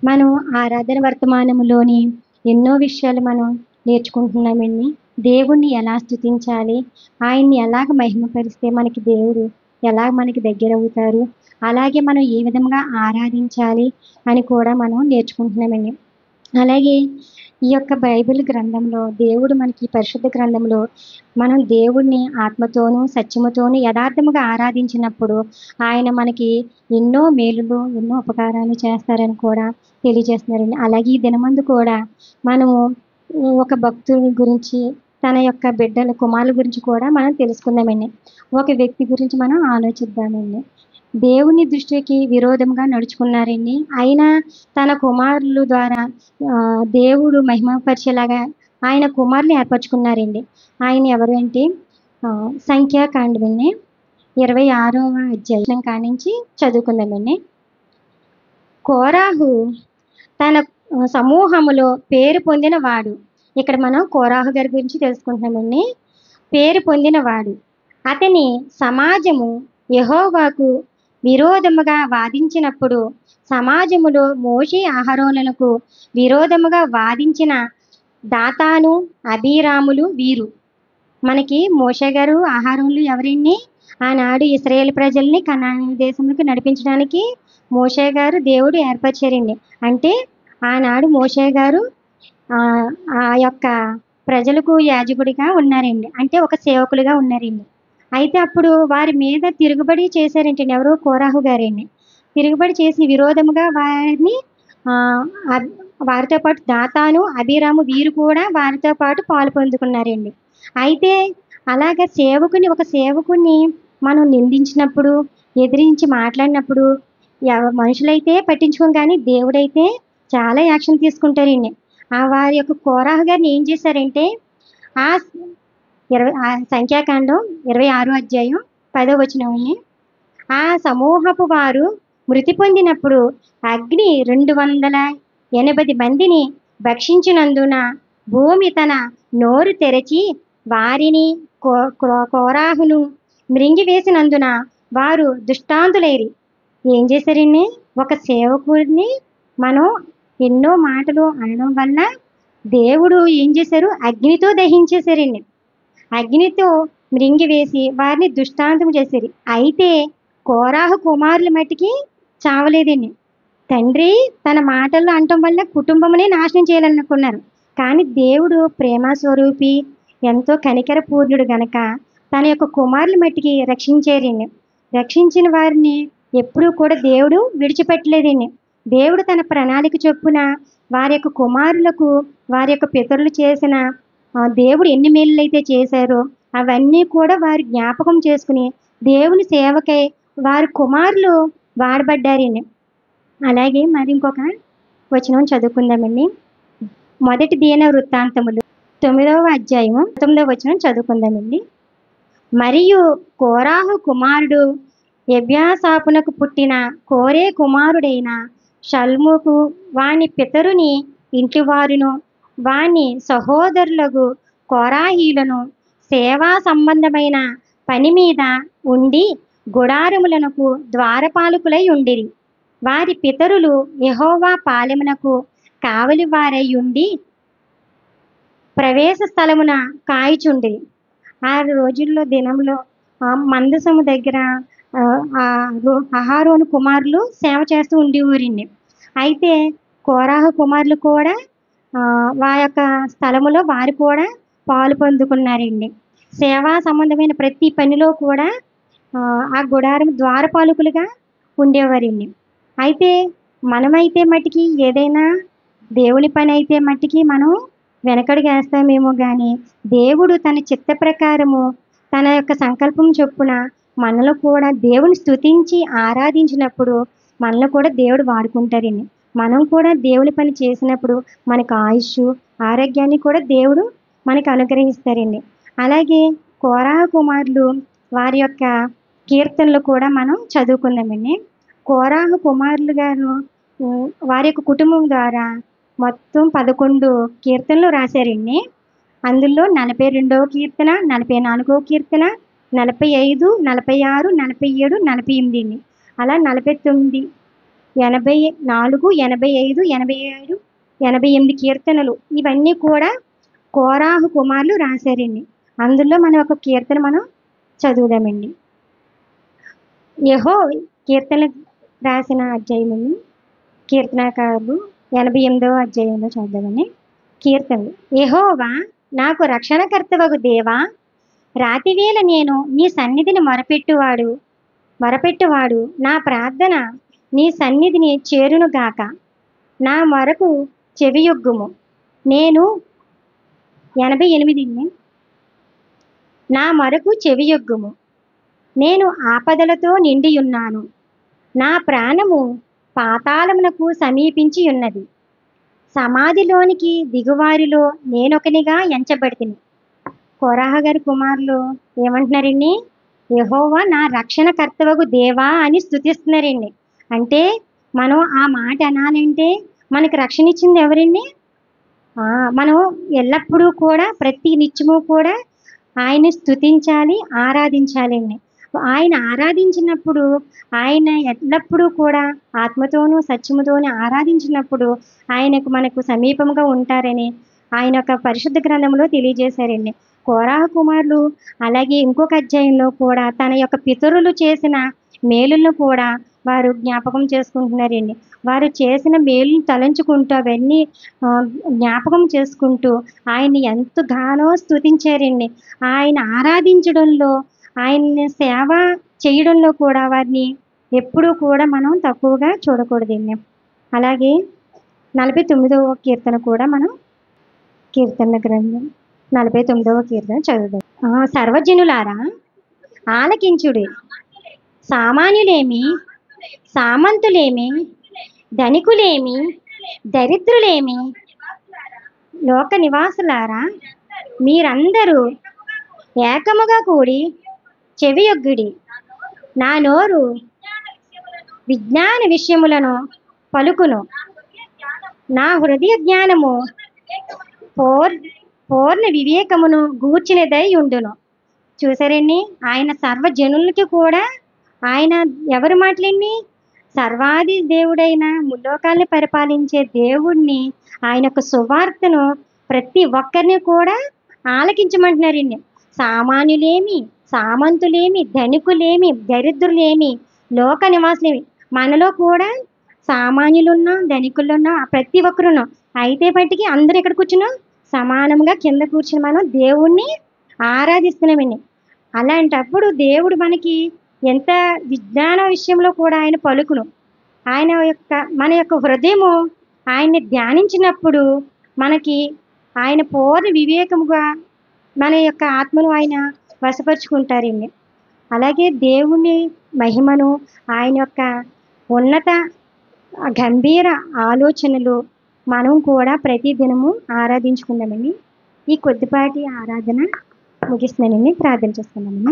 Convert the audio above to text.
మనం ఆరాధన వర్తమానంలోని ఎన్నో విషయాలు మనం నేర్చుకుంటున్నామండి. దేవుణ్ణి ఎలా స్తుతించాలి, ఆయన్ని ఎలాగ మహిమపరిస్తే మనకి దేవుడు ఎలా మనకి దగ్గరవుతారు, అలాగే మనం ఏ విధంగా ఆరాధించాలి అని కూడా మనం నేర్చుకుంటున్నామండి. అలాగే ఈ యొక్క బైబిల్ గ్రంథంలో దేవుడు మనకి పరిశుద్ధ గ్రంథంలో మనం దేవుడిని ఆత్మతోనూ సత్యముతోనూ యథార్థముగా ఆరాధించినప్పుడు ఆయన మనకి ఎన్నో మేలులు ఎన్నో ఉపకారాలు చేస్తారని కూడా తెలియజేస్తున్నారండి. అలాగే ఈ దినమందు కూడా మనము ఒక భక్తుడి గురించి తన యొక్క బిడ్డల కుమారుల గురించి కూడా మనం తెలుసుకుందామండి. ఒక వ్యక్తి గురించి మనం ఆలోచిద్దామండి. దేవుని దృష్టికి విరోధంగా నడుచుకున్నారండి. అయినా తన కుమారుల ద్వారా దేవుడు మహిమపరిచేలాగా ఆయన కుమారుని ఏర్పరచుకున్నారండి. ఆయన ఎవరు అంటే సంఖ్యాకాండమండి 26వ అధ్యాయం కానించి చదువుకుందామండి. కోరాహు తన సమూహములో పేరు పొందిన వాడు. ఇక్కడ మనం కోరాహు గారి గురించి తెలుసుకుంటున్నామండి. పేరు పొందిన వాడు. అతని సమాజము యెహోవాకు విరోధముగా వాదించినప్పుడు సమాజములో మోషే అహరోనులకు విరోధముగా వాదించిన దాతాను అబీరాములు వీరు. మనకి మోషే గారు అహరోనులు ఎవరండి? ఆనాడు ఇశ్రాయేలు ప్రజల్ని కనాను దేశంలోకి నడిపించడానికి మోషే గారు దేవుడు ఏర్పరిచారండి. అంటే ఆనాడు మోషే గారు ఆ యొక్క ప్రజలకు యాజకుడిగా ఉన్నారండి. అంటే ఒక సేవకులుగా ఉన్నారండి. అయితే అప్పుడు వారి మీద తిరుగుబడి చేశారంటండి. ఎవరు? కోరాహు గారండి. తిరుగుబడి చేసి విరోధముగా వారిని వారితో పాటు దాతాను అబీరాము వీరు కూడా వారితో పాటు పాలు పొందుకున్నారండి. అయితే అలాగ ఒక సేవకుని మనం నిందించినప్పుడు ఎదిరించి మాట్లాడినప్పుడు మనుషులైతే పట్టించుకోం, కానీ దేవుడైతే చాలా యాక్షన్ తీసుకుంటారండి. వారి యొక్క కోరాహు గారిని ఏం చేశారంటే సంఖ్యాకాండం 26వ అధ్యాయం 10వ వచనంని ఆ సమూహపు వారు మృతి పొందినప్పుడు అగ్ని 280 మందిని భక్షించినందున భూమి తన నోరు తెరచి వారిని కోరాహును మృంగివేసినందున వారు దుష్టాంతులైరి. ఏం చేశారండి? ఒక సేవకుడిని మనం ఎన్నో మాటలు అనడం వల్ల దేవుడు ఏం చేశారు? అగ్నితో దహించేశారండి. అగ్నితో మృంగివేసి వారిని దుష్టాంతం చేశారు. అయితే కోరాహు కుమారుల మట్టికి చావలేదండి. తండ్రి తన మాటల్లో అనటం వల్ల కుటుంబమునే నాశనం చేయాలనుకున్నారు. కానీ దేవుడు ప్రేమ స్వరూపి, ఎంతో కనికర పూర్ణుడు గనక తన యొక్క కుమారుల మట్టికి రక్షించారండి. రక్షించిన వారిని ఎప్పుడూ కూడా దేవుడు విడిచిపెట్టలేదండి. దేవుడు తన ప్రణాళిక చొప్పున వారి యొక్క కుమారులకు వారి యొక్క పితరులు చేసిన దేవుడు ఎన్ని మేలు అయితే చేశారో అవన్నీ కూడా వారు జ్ఞాపకం చేసుకుని దేవుని సేవకై వారి కుమారులు వాడబడ్డారండి. అలాగే మరి ఇంకొక వచనం చదువుకుందామండి. మొదటి దిన వృత్తాంతములు 9వ అధ్యాయము 9వ వచనం చదువుకుందామండి. మరియు కోరాహు కుమారుడు ఎబ్యాసాపునకు పుట్టిన కోరే కుమారుడైన షల్ముకు వాని పితరుని ఇంటివారును వాని సహోదరులకు కోరాహీలను సేవా సంబంధమైన పని మీద ఉండి గుడారములకు ద్వారపాలకులై ఉండిరి. వారి పితరులు యెహోవా పాలెమునకు కావలి వారై ఉండి ప్రవేశ స్థలమున కాయిచుండిరి. ఆ రోజుల్లో దినంలో మందసము దగ్గర అహరోను కుమారులు సేవ చేస్తూ ఉండేవారండి. అయితే కోరాహు కుమారులు కూడా వారి యొక్క స్థలములో వారు కూడా పాలు పొందుకున్నారండి. సేవా సంబంధమైన ప్రతి పనిలో కూడా ఆ గుడారం ద్వారపాలకులుగా ఉండేవారండి. అయితే మనమైతే మట్టికి ఏదైనా దేవుని పని అయితే మట్టికి మనం వెనకడుగు వేస్తామేమో, కానీ దేవుడు తన చిత్త ప్రకారము తన యొక్క సంకల్పం చొప్పున మనలో కూడా దేవుని స్తుతించి ఆరాధించినప్పుడు మనలో కూడా దేవుడు వాడుకుంటారండి. మనం కూడా దేవుని పని చేసినప్పుడు మనకు ఆయుష్ ఆరోగ్యాన్ని కూడా దేవుడు మనకు అనుగ్రహిస్తారండి. అలాగే కోరాహు కుమారులు వారి యొక్క కీర్తనలు కూడా మనం చదువుకుందామండి. కోరాహు కుమారులు గారు వారి యొక్క కుటుంబం ద్వారా మొత్తం 11 కీర్తనలు రాశారండి. అందులో 42వ కీర్తన, 44వ కీర్తన, 45, 46, 47, 48 అలా 49 84, 85, 87, 88 కీర్తనలు ఇవన్నీ కూడా కోరాహు కుమారులు రాశారండి. అందులో మనం ఒక కీర్తన మనం చదువుదామండి. యెహో కీర్తన రాసిన అధ్యాయములు కీర్తనకారులు 88వ అధ్యాయంలో చదువుదామని. కీర్తనలు. యెహోవా నాకు రక్షణకర్తవగు దేవా, రాతివేళ నేను నీ సన్నిధిని మొరపెట్టువాడు నా ప్రార్థన నీ సన్నిధిని చేరునుగాక. నా మొరకు చెవియొగ్గుము. నేను 88 నా మొరకు చెవియొగ్గుము. నేను ఆపదలతో నిండియున్నాను. నా ప్రాణము పాతాళమునకు సమీపించి ఉన్నది. సమాధిలోనికి దిగువారిలో నేనొకనిగా ఎంచబడితిని. కోరాహ గారి కుమారులు ఏమంటున్నారండి? యెహోవా నా రక్షణకర్తవగు దేవా అని స్తుతిస్తున్నారండి. అంటే మనం ఆ మాట అనాలంటే మనకి రక్షణ ఇచ్చింది ఎవరండి? మనం ఎల్లప్పుడూ కూడా ప్రతి నిత్యము కూడా ఆయన్ని స్తుతించాలి, ఆరాధించాలండి. ఆయన ఆరాధించినప్పుడు ఆయన ఎల్లప్పుడూ కూడా ఆత్మతోనూ సత్యముతోనూ ఆరాధించినప్పుడు ఆయనకు మనకు సమీపంగా ఉంటారని ఆయన యొక్క పరిశుద్ధ గ్రంథంలో తెలియజేశారండి. కోరాహ కుమారులు అలాగే ఇంకొక అధ్యాయంలో కూడా తన యొక్క పితరులు చేసిన మేలులను కూడా వారు జ్ఞాపకం చేసుకుంటున్నారండి. వారు చేసిన మేలును తలంచుకుంటూ అవన్నీ జ్ఞాపకం చేసుకుంటూ ఆయన్ని ఎంతగానో స్తుతించారండి. ఆయన ఆరాధించడంలో ఆయన్ని సేవ చేయడంలో కూడా వారిని ఎప్పుడూ కూడా మనం తక్కువగా చూడకూడదండి. అలాగే 49వ కీర్తన కూడా మనం కీర్తన గ్రంథం 49వ కీర్తన చదువుదాం. సర్వజనులారా ఆలకించుడి. సామాన్యులేమి, సామంతులేమి, ధనికులేమి, దరిద్రులేమి, లోక నివాసులారా మీరందరూ ఏకముగా కూడి చెవియొగ్గుడి. నా నోరు విజ్ఞాన విషయములను పలుకును. నా హృదయ జ్ఞానము పూర్ణ వివేకమును గూర్చినదై ఉండును. చూసారండి, ఆయన సర్వజనులకి కూడా ఆయన ఎవరు మాటలండి? సర్వాది దేవుడైన ముల్లోకాల్ని పరిపాలించే దేవుణ్ణి ఆయన యొక్క సువార్తను ప్రతి ఒక్కరిని కూడా ఆలకించమంటున్నారండి. సామాన్యులేమి, సామంతులేమి, ధనికులేమి, దరిద్రులేమి, లోక నివాసులేమి. మనలో కూడా సామాన్యులున్నా ధనికులున్నా ప్రతి ఒక్కరున్నాం. అయితే బట్టికి అందరూ ఎక్కడ కూర్చున్నాం? సమానంగా కింద కూర్చుని మనం దేవుణ్ణి ఆరాధిస్తున్నామండి. అలాంటప్పుడు దేవుడు మనకి ఎంత విజ్ఞాన విషయంలో కూడా ఆయన పలుకును. మన యొక్క హృదయము ఆయన్ని ధ్యానించినప్పుడు మనకి ఆయన పూర్ణ వివేకముగా మన యొక్క ఆత్మను ఆయన వశపరుచుకుంటారండి. అలాగే దేవుని మహిమను ఆయన యొక్క ఉన్నత గంభీర ఆలోచనలు మనం కూడా ప్రతిదినము ఆరాధించుకుందామండి. ఈ కొద్దిపాటి ఆరాధన ముగిస్తున్నానండి. ప్రార్థన చేసుకుందామండి.